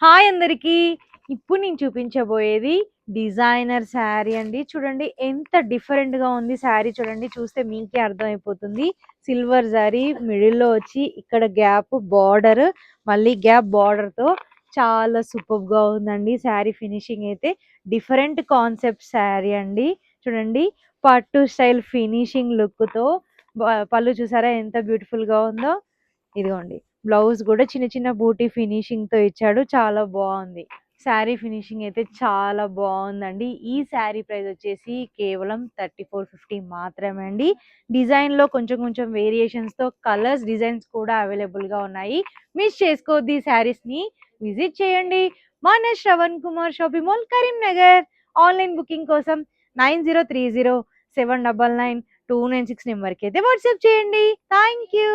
Hi అందరికీ! ఇప్పుడు నేను చూపించబోయేది డిజైనర్ శారీ అండి. చూడండి ఎంత డిఫరెంట్‌గా ఉంది శారీ చూడండి. చూస్తే మీకే అర్థమైపోతుంది. సిల్వర్ జరీ మిడిల్‌లో వచ్చి ఇక్కడ గ్యాప్ బార్డర్, మళ్ళీ గ్యాప్ బార్డర్‌తో చాలా సూపర్బ్‌గా ఉందండి. శారీ ఫినిషింగ్ అయితే డిఫరెంట్ కాన్సెప్ట్ శారీ అండి. చూడండి పట్టు స్టైల్ ఫినిషింగ్ లుక్‌తో పళ్ళు చూసారా ఎంత బ్యూటిఫుల్‌గా ఉందో. ఇదిగోండి బ్లౌజ్ కూడా చిన్న చిన్న బూటీ ఫినిషింగ్ తో ఇచ్చాడు. చాలా బాగుంది. శారీ ఫినిషింగ్ అయితే చాలా బాగుందండి. ఈ శారీ ప్రైస్ వచ్చేసి కేవలం 3450 మాత్రమే అండి. డిజైన్ లో కొంచెం కొంచెం వేరియేషన్స్ తో కలర్స్ డిజైన్స్ కూడా అవైలబుల్ గా ఉన్నాయి. మిస్ చేసుకోవద్దు ఈ శారీస్ ని. విజిట్ చేయండి మన Shravan Kumar shopping mall Karimnagar. Online booking కోసం 9030 799 296 నెంబర్కి అయితే వాట్సాప్ చేయండి. Thank you.